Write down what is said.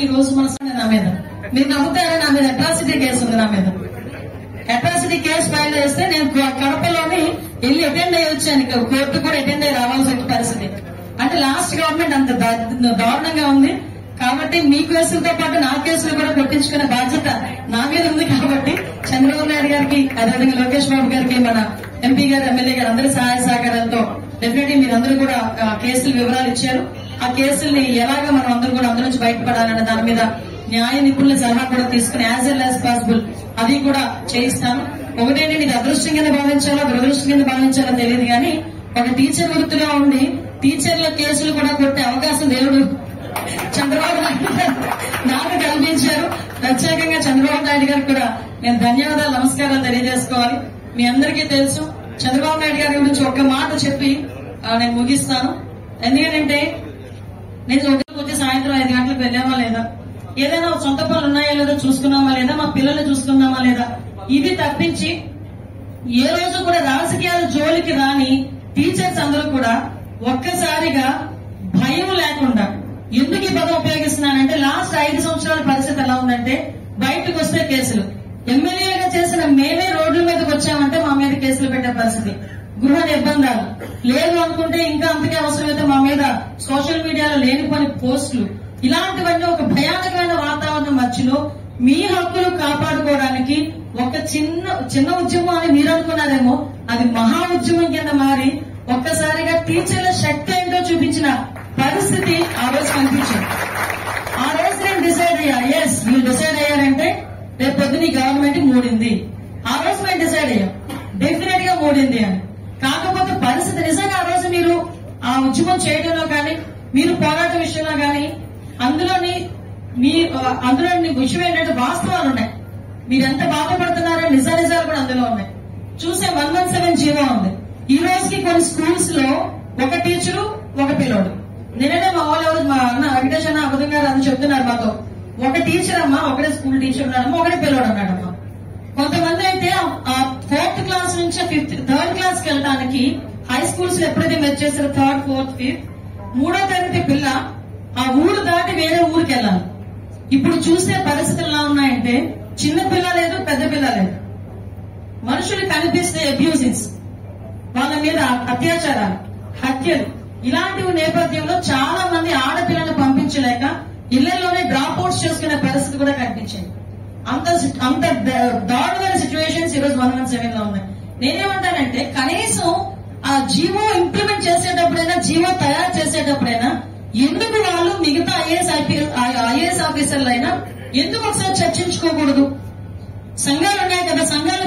ఈ రోజు మన నా మీద మీరు నమ్ముతారా? నా మీద అట్రాసిటీ కేసు ఉంది. నా మీద అట్రాసిటీ కేసు ఫైల్ చేస్తే నేను కడపలోని వెళ్ళి అటెండ్ అయ్యి వచ్చాను. కోర్టు కూడా అటెండ్ అయ్యి రావాల్సిన పరిస్థితి. అంటే లాస్ట్ గవర్నమెంట్ అంత దారుణంగా ఉంది. కాబట్టి మీ కేసులతో పాటు నా కేసులు కూడా కొట్టించుకునే బాధ్యత నా మీద ఉంది. కాబట్టి చంద్రబాబు నాయుడు గారికి, అదేవిధంగా లోకేష్ బాబు గారికి, మన ఎంపీ గారు, ఎమ్మెల్యే గారు అందరి సహాయ సహకారాలతో డెఫినెట్లీ మీరందరూ కూడా కేసుల వివరాలు ఇచ్చారు. ఆ కేసుల్ని ఎలాగా మనం అందరూ కూడా అందరి నుంచి బయటపడాలన్న దాని మీద న్యాయ నిపుణుల సలహా కూడా తీసుకుని యాజ్ వెల్ యాజ్ పాసిబుల్ అది కూడా చేయిస్తాను. ఒకటేంటి, ఇది అదృష్టం కింద భావించాలో దురదృష్టం కింద భావించాలో తెలియదు కానీ ఒక టీచర్ వృత్తిలో ఉండి టీచర్ల కేసులు కూడా కొట్టే అవకాశం దేవుడు చంద్రబాబు నాయుడు నాకు కల్పించారు. ప్రత్యేకంగా చంద్రబాబు నాయుడు గారికి కూడా నేను ధన్యవాదాలు, నమస్కారాలు తెలియజేసుకోవాలి. మీ అందరికీ తెలుసు. చంద్రబాబు నాయుడు గారి గురించి ఒక్క మాట చెప్పి నేను ముగిస్తాను. ఎందుకంటే నేను వచ్చి సాయంత్రం 5 గంటలకు వెళ్ళామా లేదా, ఏదైనా సొంత పనులు ఉన్నాయా లేదా చూసుకున్నామా లేదా, మా పిల్లల్ని చూసుకున్నామా లేదా, ఇది తప్పించి ఏ రోజు కూడా రాజకీయాల జోలికి రాని టీచర్స్ అందరూ కూడా ఒక్కసారిగా భయం లేకుండా, ఎందుకు ఈ పదం ఉపయోగిస్తున్నానంటే లాస్ట్ 5 సంవత్సరాల పరిస్థితి ఎలా ఉందంటే బయటకు వస్తే కేసులు, ఎమ్మెల్యేగా చేసిన మేమే రోడ్ల మీదకి వచ్చామంటే మా మీద కేసులు పెట్టే పరిస్థితి, గృహ నిర్బంధాలు లేదు అనుకుంటే ఇంకా అంతకే అవసరమైతే మా మీద సోషల్ మీడియాలో లేనిపోని పోస్టులు, ఇలాంటివన్నీ ఒక భయానకమైన వాతావరణం మధ్యలో మీ హక్కులు కాపాడుకోవడానికి ఒక చిన్న ఉద్యమం అని మీరు అనుకున్నారేమో, అది మహా ఉద్యమం కింద మారి ఒక్కసారిగా టీచర్ల శక్తి ఏంటో చూపించిన పరిస్థితి ఆ రోజు కనిపించింది. ఆ రోజు నేను డిసైడ్ అయ్యా, ఎస్ మీరు డిసైడ్ అయ్యారంటే రేపు పొద్దున ఈ గవర్నమెంట్ మూడింది. ఆ రోజు మేము డిసైడ్ అయ్యాం డెఫినెట్ గా మూడింది అని. కాకపోతే పరిస్థితి నిజంగా ఆ రోజు మీరు ఆ ఉద్యమం చేయడంలో కానీ, మీరు పోరాట విషయంలో కానీ అందులోని విషయం ఏంటంటే వాస్తవాలు ఉన్నాయి. మీరు ఎంత బాధపడుతున్నారో నిజాలు కూడా అందులో ఉన్నాయి. చూసే 117 జీవో ఉంది. ఈ రోజుకి కొన్ని స్కూల్స్ లో ఒక టీచరు ఒక పిల్లోడు. నేనే మా వాళ్ళు మా అన్న వెంకటేష్ అన్న అబద్ధం గారు అని చెప్తున్నారు మాతో, ఒక టీచర్ అమ్మా, ఒకటే స్కూల్ టీచర్ ఉన్నాడమ్మా, ఒకటే పిల్లోడు అన్నాడమ్మా. కొంతమంది అయితే 4th క్లాస్ నుంచి 3rd క్లాస్ కి వెళ్ళడానికి హై స్కూల్స్ లో ఎప్పుడైతే మెచ్ చేశారో 3rd, 4th, 5th, 3వ తరగతి పిల్ల ఆ ఊరు దాటి వేరే ఊరికి వెళ్ళాలి. ఇప్పుడు చూసే పరిస్థితులు ఎలా ఉన్నాయంటే చిన్న పిల్ల లేదు, పెద్ద పిల్ల లేదు. మనుషులు కనిపిస్తే అబ్యూజింగ్స్, వాళ్ళ మీద అత్యాచారాలు, హత్యలు, ఇలాంటి నేపథ్యంలో చాలా మంది ఆడపిల్లను పంపించలేక ఇళ్లలోనే డ్రాప్ అవుట్స్ చేసుకునే పరిస్థితి కూడా కనిపించింది. అంత దారుణమైన సిచ్యువేషన్స్ ఈరోజు 117 లో ఉన్నాయి. నేనేమంటానంటే కనీసం ఆ జీవో ఇంప్లిమెంట్ చేసేటప్పుడైనా, జీవో తయారు చేసేటప్పుడైనా ఎందుకు వాళ్ళు మిగతా ఐఏఎస్ ఆఫీసర్లు అయినా ఎందుకు ఒకసారి చర్చించుకోకూడదు? సంఘాలు ఉన్నాయి కదా, సంఘాలు